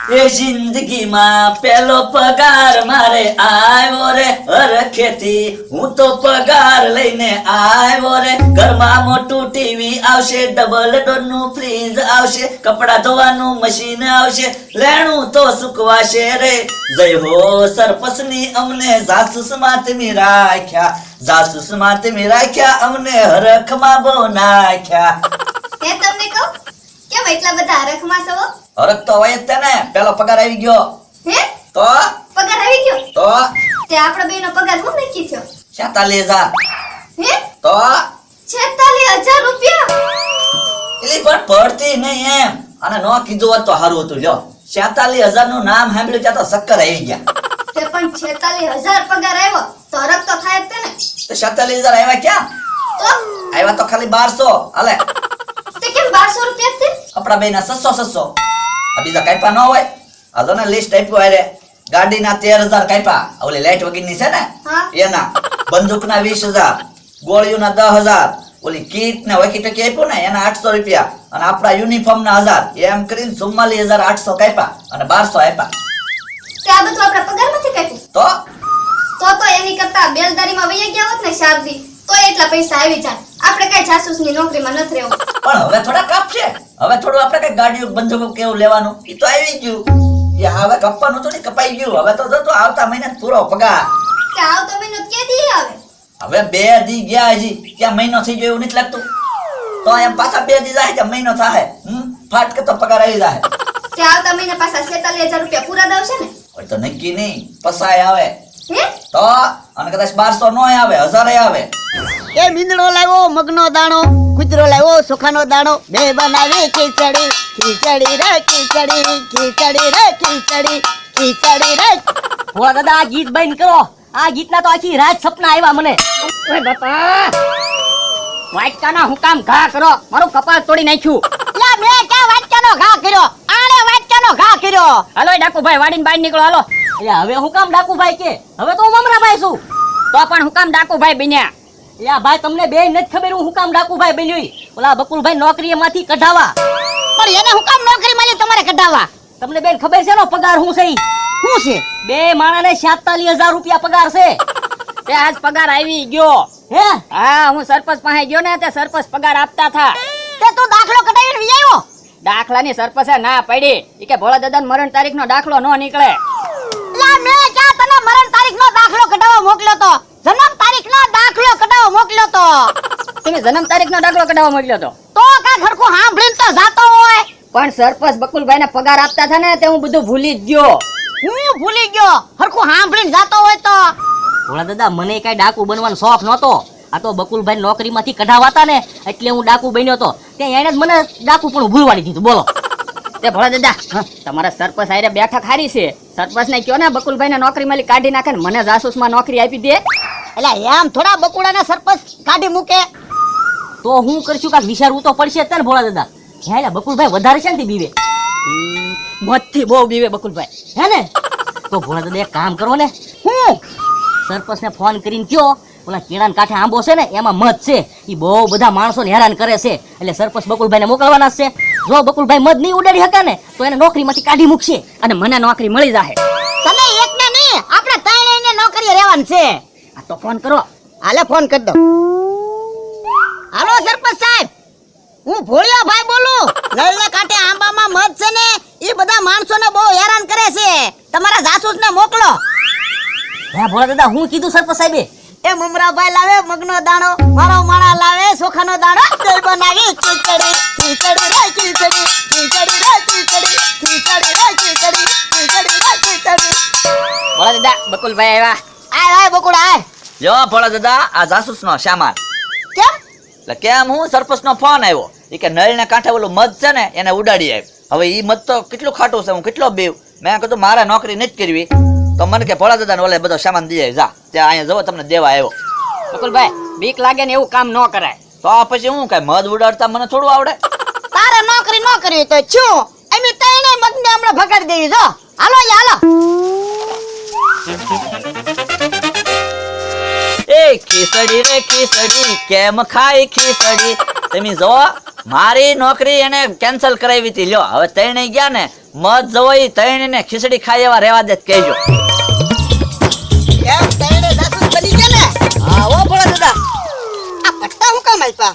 એ જિંદગીમાં પેલો પગાર મારે આવ્યો રે હરખેથી હું તો પગાર લઈને આવ્યો રે ઘરમાં મોટું ટીવી આવશે ડબલ ડોરનું ફ્રીજ આવશે કપડા ધોવાનું મશીન આવશે લેણું તો સુકવાશે રે જય હો સરપસની અમને જાસૂસમાં તમે રાખ્યા જાસૂસમાં તમે રાખ્યા અમને હરખમાં બહુ નાખ્યા હે તમને કહું કેમ એટલા બધા હરખમાં છો હરખ તો હોય જ તે ને પેલો પગાર આવી ગયો હે તો પગાર આવી ગયો તો તે આપણા બેનો પગાર હું નક્કી થયો 47000 હે તો 46000 રૂપિયા એલી પણ પડતી નહીં એમ અને નો કીધું હોત તો સારું હતું લ્યો 47000 નું નામ સાંભળ્યું ત્યાં તો ચક્કર આવી ગયા તે પણ 46000 પગાર આવ્યો તો હરખ તો થાય જ તે ને તો 47000 આવ્યા ક્યાં તો આવ્યા તો ખાલી 1200 હાલે તે કેમ 1200 રૂપિયા છે આપણા બેના 600 આ બીજા કાપ્યા ન હોય આ તો ને લિસ્ટ આપ્યું આરે ગાડીના 13000 કાપ્યા ઓલી લાઈટ વગરની છે ને હા એના બંદૂકના 20000 ગોળીઓના 10000 ઓલી કીટ ને વોકી ટકી આપ્યું ને એના 800 રૂપિયા અને આપણા યુનિફોર્મ ના 1000 એમ કરીને 44800 કાપ્યા અને 1200 આપ્યા તે આ બધું આપણા પગારમાંથી કાપ્યું તો એની કરતા બેલદારીમાં વહી ગયા હોત ને શારદી તો એટલા પૈસા આવી જાય આપણે કઈ જાસૂસની નોકરીમાં નથી રહેવું પણ હવે થોડા કાપશે હવે થોડું આપણે કઈ ગાડીઓ બંદૂકો કેવું લેવાનું ઈ તો આવી ગયું એ હવે કપવાનું તો નહીં કપાઈ ગયું હવે તો જો આવતા મહિને પૂરો પગાર કે આવતો મહિનો કે દી આવે હવે 2 દી ગયા હજી ક્યાં મહિનો થઈ ગયો એવું નથી લાગતું તો એમ પાછા 2 દી જાય કે મહિનો થાય ફાટકે તો પગાર આવી જાય કે આવતા મહિને પાછા 46000 રૂપિયા પૂરા દાવશે ને હોય તો નક્કી નહીં પસાય આવે હે તો અને કદાચ 1200 નો આવે 1000 આવે એ મીંદડો લાવ્યો મગનો દાણો કૂતરો લાવ્યો સુખાનો દાણો બે બનાવી ખીચડી ખીચડી રે ખીચડી ખીચડી રે ખીચડી ખીચડી રે ભોળા દાદા આ ગીત બંધ કરો આ ગીતના તો આખી રાત સપના આવ્યા મને ઓય બાપા વાટકાના હું કામ ઘા કરો મારું કપાળ તોડી નાખ્યું લા મે ક્યાં વાટકાનો ઘા કર્યો આણે વાટકાનો ઘા કર્યો હાલો એ ડાકુભાઈ વાડીને બહાર નીકળો હાલો એટલે હવે હું કામ ડાકુભાઈ કે હવે તો હું મમરાભાઈ છું તો પણ હું કામ ડાકુભાઈ બન્યા યા ભાઈ તમને બે નથી ખબર હું કામ ડાકુભાઈ બન્યો ઓલા બકુલભાઈ નોકરીમાંથી કઢાવા પણ એને હું કામ નોકરી મળી તમારે કઢાવા તમને બેન ખબર છે નો પગાર હું છે શું છે બે માણાને 47000 રૂપિયા પગાર છે તે આજ પગાર આવી ગયો હે હા હું સરપંચ પાસે ગયો ને તે સરપંચ પગાર આપતા થા તે તું દાખલો કઢાવીને વી આવ્યો દાખલાની સરપંચે ના પડી ઈ કે ભોળા દાદાનો મરણ તારીખનો દાખલો નો નીકળે લા મે ક્યાં તને મરણ તારીખનો દાખલો કઢાવવા મોકલ્યો તો જન્મ તારીખનો દાખલો કઢાવવા મોકલ્યો તો તમે જન્મ તારીખનો દાખલો કઢાવવા મોકલ્યો તો કા ખરખું સાંભળીને તો જાતો હોય પણ સરપંચ બકુલભાઈને પગાર આપતા હતા ને તે હું બધું ભૂલી જ ગયો હું ભૂલી ગયો ખરખું સાંભળીને જાતો હોય તો ભોળા દાદા મને કઈ ડાકુ બનવાનો શોખ નહોતો આ તો બકુલભાઈ નોકરીમાંથી કઢાવાતા ને એટલે હું ડાકુ બન્યો તો ત્યાં એને જ મને ડાકુ પણ ભૂલવાડી દીધું બોલો તે ભોળા દાદા તમારા સરપંચ આરે બેઠક હારી છે સરપંચ ને કયો ને બકુલભાઈને નોકરીમાંથી કાઢી નાખે ને મને જાસૂસમાં નોકરી આપી દે એટલે એમ થોડા બકુડાના સરપંચ કાઢી મૂકે તો હું કરશું કાક વિચારવું તો પડશે જ ને ભોળા દાદા હે બકુલભાઈ વધારે છે ને બીવે મતથી બહુ બીવે બકુલભાઈ હે ને તો ભોળા દાદા એક કામ કરો ને હું સરપંચ ને ફોન કરીને કયો ઓલા કેળાના કાંઠે આંબો છે ને એમાં મધ છે એ બહુ બધા માણસોને હેરાન કરે છે એટલે સરપંચ બકુલભાઈને મોકલવાના છે જો બકુલભાઈ મધ નહીં ઉડાડી શકે ને તો એને નોકરીમાંથી કાઢી મૂકશે અને મને નોકરી મળી જાય તને એકને નહીં આપણે ત્રણેયને નોકરી રહેવાનું છે આ તો ફોન કરો હાલે ફોન કરી દો હાલો સરપંચ સાહેબ હું ભોળિયો ભાઈ બોલું નળને કાંઠે આંબામાં મધ છે ને એ બધા માણસોને બહુ હેરાન કરે છે તમારા જાસૂસને મોકલો હે ભોળા દાદા હું કીધું સરપંચ સાહેબે એ મમરાભાઈ લાવે મગનો દાણો મારો માણા લાવે સોખાનો દાણો દહીં બનાવી ખીચડી ખીચડી રે ખીચડી ખીચડી રે ખીચડી ખીચડી રે ખીચડી ખીચડી રે ખીચડી ભોળા દાદા બકુલભાઈ આવ્યા આય બકુડા આય જો ભોળા દાદા આ જાસૂસનો સામાન કેમ એટલે કેમ હું સરપંચનો ફોન આવ્યો ઈ કે નળીના કાંઠે ઓલું મધ છે ને એને ઉડાડી આવ્યો હવે ઈ મધ તો કેટલું ખાટું છે હું કેટલો બેવ મેં કીધું મારે નોકરી નથી કરવી તો મને કે ભોળા દાદાને ઓલે બધો સામાન દઈ જા ત્યાં અહીંયા જવો તમને દેવા આવ્યો બકુલભાઈ બીક લાગે ને એવું કામ ન કરાય તો આ પછી હું કઈ મધ ઉડાડતા મને થોડું આવડે તારે નોકરી ન કરવી તો છું એમ તઈને મગને હમણાં ભગાડી દેવી જો હાલો હાલો એ ખીચડી રે ખીચડી કેમ ખાઈ ખીચડી તમે જો મારી નોકરી એને કેન્સલ કરાવી હતી લ્યો હવે તઈને ગયા ને મત જવો ઈ તૈણ ને ખીચડી ખાઈ એવા રેવા દે કહેજો. એમ તઈને જાસૂસ બની ગયા ને? હા ઓ ભોળા દાદા, આ પટ્ટા હું કામ આપ્યા?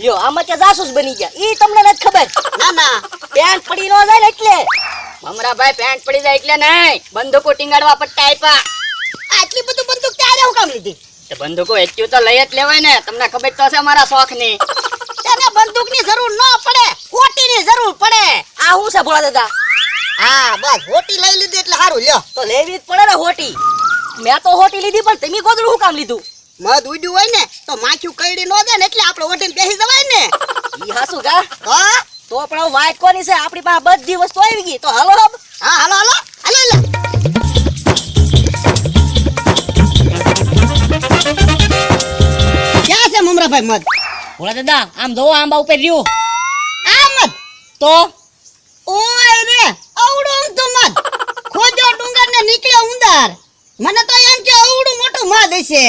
લ્યો આમાં કે જાસૂસ બની ગયા ઈ તમને નથી ખબર. ના ના, પેન્ટ પડી ન જાય ને એટલે. મમરાભાઈ પેન્ટ પડી જાય એટલે નહીં, બંદૂકો ટીંગાડવા પટ્ટા આપ્યા. આટલી બધું બંદૂક ત્યારે હું કામ લીધી? તે બંદૂકો એટલું તો લઈ જ લેવાય ને, તમને ખબર તો છે મારા શોખની. તેને બંદૂકની જરૂર ન પડે, ખોટીની જરૂર પડે. આ હું છે ભોળા દાદા? હા બસ હોટી લઈ લીધી એટલે સારું. લ્યો તો લેવી જ પડે ને હોટી. મેં તો હોટી લીધી પણ તમે ગોદડું શું કામ લીધું? મધ ઉડ્યું હોય ને તો માખ્યું કઈડી નો દે ને એટલે આપણે ઓઢીને બેસી જવાય ને. ઈ હાસુ કા? હા તો પણ વાઈટ કોની છે? આપણી પાસે બધી વસ્તુ આવી ગઈ. તો હાલો હબ. હા હાલો હાલો હાલો લે. ક્યાં છે મમરાભાઈ મધ? ભોળા દાદા આમ જોવો, આંબા ઉપર રહ્યું. આ મધ તો ઓય રે અવડું તો મધ ખોજો ડુંગર ને નીકળ્યો ઉંદર. મને તો એમ કે અવડું મોટું મધ હશે.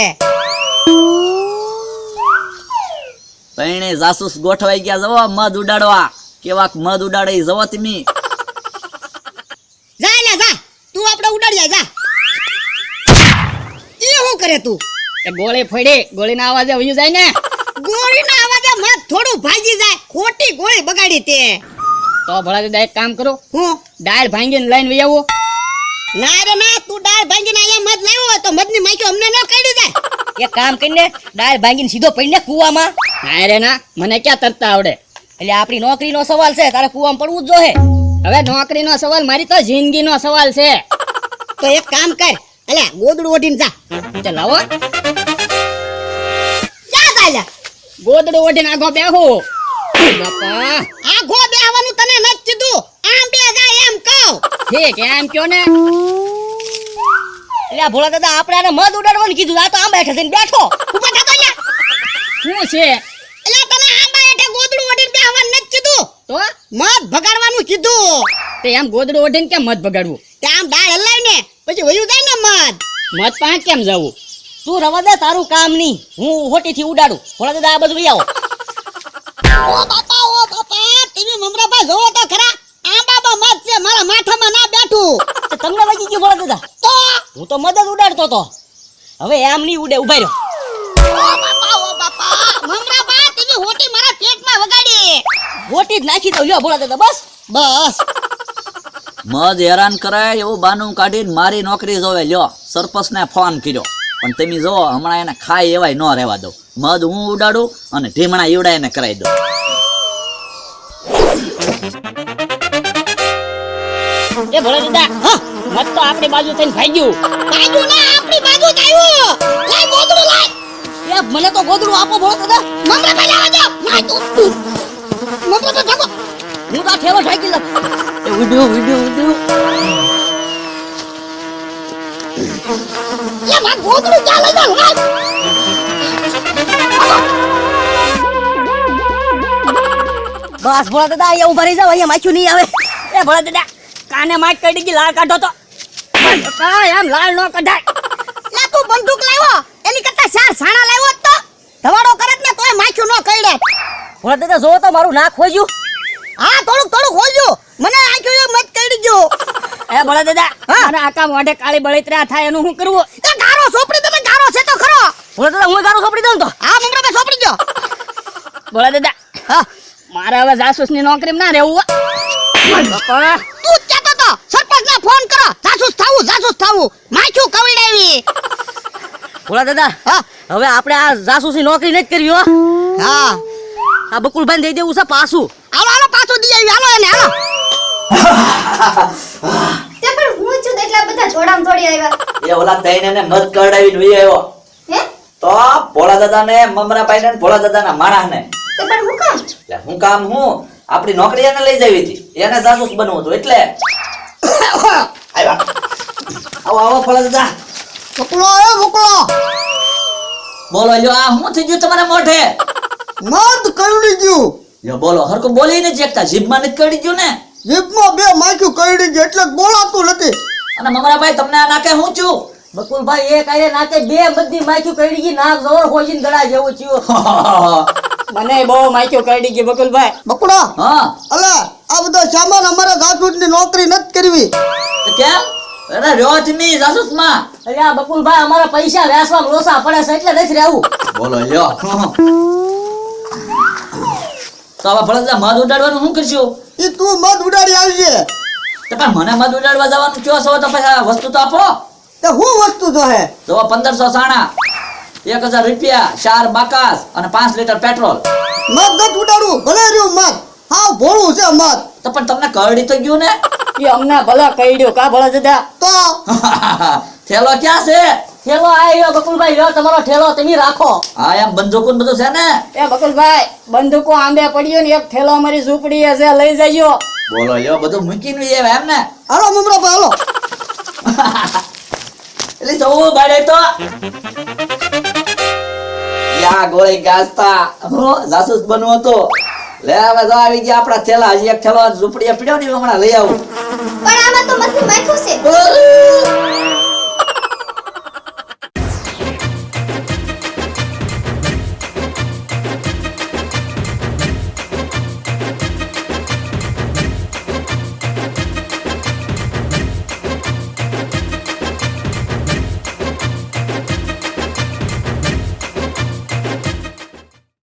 તૈણે જાસૂસ ગોઠવાઈ ગયા જવો મધ ઉડાડવા. કેવાક મધ ઉડાડે ઈ જવો તમે. જા લે જા, તું આપણે ઉડાડી જા. ઈ શું કરે તું? એ ગોળી ફોડી, ગોળીના અવાજે વયું જાય ને. ગોળીના અવાજે મધ થોડું ભાગી જાય, ખોટી ગોળી બગાડી તે. તો ભોળા દાદા એક કામ કરો, હું ડાળ ભાંગીને લઈને વઈ આવો. ના રે ના, તું દાળ ભાંગીને અહીંયા મધ લાવ્યો હોય તો મધની માખી અમને ન કાઢી જાય. એક કામ કરીને ડાળ ભાંગીને સીધો પડીને કૂવામાં. ના રે ના, મને ક્યાં તરતા આવડે. એટલે આપણી નોકરીનો સવાલ છે, તારે કૂવામાં પડવું જ જોહે. હવે નોકરીનો સવાલ, મારી તો જિંદગીનો સવાલ છે. તો એક કામ કર, અલ્યા ગોદડું ઓઢીને જા. તે લાવો, જા જા લ્યા. ગોદડું ઓઢીને આગો બેહો. બાપા આ ગો બેહવાનું તને નથી કીધું, આમ બે જાય એમ કહું. ઠીક એમ કયો ને. એટલે ભોળા દાદા આપણે આને મધ ઉડાડવાનું કીધું, આ તો આંબા હેઠે જઈને બેઠો. ઉપર થતો લ્યા. શું છે? એટલે તને આંબા હેઠે ગોદડું ઓઢીને બેહવાનું નથી કીધું, તો મધ ભગાડવાનું કીધું. તે એમ ગોદડું ઓઢીને કેમ મધ બગાડવું? તે આમ દાળ હલાય ને પછી વયું જાય ને મધ. મધ પાંચ કેમ જવું? તું રવા દે, તારું કામ નહીં, હું હોટીથી ઉડાડું. ભોળા દાદા આ બધું લઈ આવો. ઓ બાપા તમે મમરાભાઈ જોવો તો ખરા, આંબામાં મધ છે, મારા માથામાં ના બેઠું. તે તમને વાગી ગયું ભોળા દાદા? તો હું તો મદદ ઉડાડતો તો. હવે એમ નહીં ઉડે, ઉભા રહ્યો. ઓ બાપા મમરાભાઈ તમે હોટી મારા પેટમાં વગાડી. હોટી જ નાખી દઉં. લ્યો ભોળા દાદા બસ. બસ મધ હેરાન કરાય એવું બાનું કાઢીને મારી નોકરી જોવે. લ્યો સરપંચને ફોન કર્યો પણ તમે જો હમણાં એને ખાય એવાય ન રહેવા દઉં. મધ હું ઉડાડું અને ઢીમણા ઈવડા એને કરાવી દઉં. એ ભોળા દાદા, હા મધ તો આપણી બાજુ થઈને ભાગ્યું. બાજુ ના આપણી બાજુ જ આવ્યું. લાય ગોદડું લાય. એ મને તો ગોદડું આપો ભોળા દાદા. મમરાભાઈ લાવા દો. લાય તું મમરાભાઈ ભાગો. હું તો આ ઠેલો ઠાકી લઉં. એ ઉડ્યું ઉડ્યું ઉડ્યું. એ માં ગોદડું ચાલે છે. લાય બસ ભોળા દાદા, અહીંયા ઉભા રહી જાવ, અહીંયા માખ્યું નહીં આવે. એ ભોળા દાદા, કાને માટ કાઢી ગઈ, લાળ કાઢો તો. એમ લાળ ન કઢાય. લા તું બંદૂક લાવ્યો એની કરતા ચાર સાણા લાવ્યો હોત તો ધવાડો કરત ને તોય માખ્યું ન કઈડે. ભોળા દાદા જોવો તો મારું નાક ખોજ્યું. હા થોડુંક ખોલ્યું, મને આંખ્યું એ મત કઈડી ગયો. એ ભોળા દાદા, મને આકા મોઢે કાળી બળતરા થાય એનું શું કરવું? તે ગારો સોપડી તમે ગારો છે તો ખરો. ભોળા દાદા હું ગારું સોપડી દઉં તો. હા મમરાભાઈ સોપડી દો. ભોળા દાદા, હા મારે હવે જાસૂસની નોકરીમાં ના રહેવું. બાપા તું જ કહેતો તો સરપંચ ને ફોન કરો, જાસૂસ થાવું માખ્યું કવડાવી. ભોળા દાદા, હા હવે આપણે આ જાસૂસની નોકરી નથી કરવી હો. હા આ બકુલભાઈ દઈ દેવું છે પાછું. હાલો પાછું દી આવી. હાલો એને હાલો. તે પણ હું છું તો એટલા બધા જોડામ થોડી આવ્યા. એ ઓલા તૈણે ને મધ કઢાવીને વહી આવ્યો હે? તો ભોળા દાદા ને મમરાભાઈ ને ભોળા દાદા ના માણસ ને. તે પણ હું કામ? એટલે હું કામ હું આપણી નોકરી એને લઈ જાવી હતી, એને જાસૂસ બનવું હતું એટલે આવ્યા. આવો આવો ભોળા દાદા. મોકલો. બોલો લ્યો આ શું થઈ ગયું તમારા મોઢે? મધ કઈડી ગયું. લ્યો બોલો હરકો બોલી ને જેકતા જીભમાં નથી કડી ગયું ને. જીભમાં બે માખ્યું કઈડી ગયું એટલે બોલાતું નથી. અને મમરાભાઈ તમને આ નાકે હું છું? બકુલભાઈ એક આયે નાતે બે બધી માખ્યું કરડી ગઈ, નાક જોર હોજીને ગળા જેવું થયું. મને બહુ માખ્યું કરડી ગઈ બકુલભાઈ. બકુડા હા અલે આ બધો સામાન અમારા જાસૂસની નોકરી નથી કરવી. તો કેમ? અરે રહ્યો તમે જાસૂસમાં. અરે આ બકુલભાઈ અમારા પૈસા વેસવામાં લોસા પડે છે એટલે નથી રહેવું. બોલો લ્યો. તો હવે ભળા મધ ઉડાડવાનું શું કરશું? ઈ તું મત ઉડાડી આવજે. તો પણ મને મધ ઉડાડવા જવાનું કયો છો તો પછી આ વસ્તુ તો આપો. તે હું વસ્તુ તો હે જો 1500 સાણા, 1000 રૂપિયા, 4 બાકાસ અને 5 લીટર પેટ્રોલ. મત નથી ઉડાડવું ભલે રહ્યું મત. હા ભોળું છે મત. તો પણ તમને કરડી તો ગયું ને? એ અમને ભલા કહી દો કા ભલા દાદા. તો થેલો ક્યાં છે? ઠેલો આવ્યો બકુલભાઈ, લ્યો તમારો ઠેલો તમે રાખો. હા એમ બંદૂકો ને બધું છે ને? એ બકુલભાઈ બંદૂકો આંબે પડ્યો ને એક ઠેલો અમારી ઝૂંપડી છે લઈ જજો. બોલો લ્યો બધું મૂકીને એમ એમ ને? હાલો મમરા ભાઈ હાલો. એટલે સૌ બાડે તો યા ગોળી ગાસ્તા હો જાસૂસ બનવો તો લે હવે જો આવી ગયા આપડા થેલા. હજી એક થેલો ઝૂંપડીએ પડ્યો ને હમણાં લઈ આવું. પણ આમાં તો મતની માથું છે. ઓય!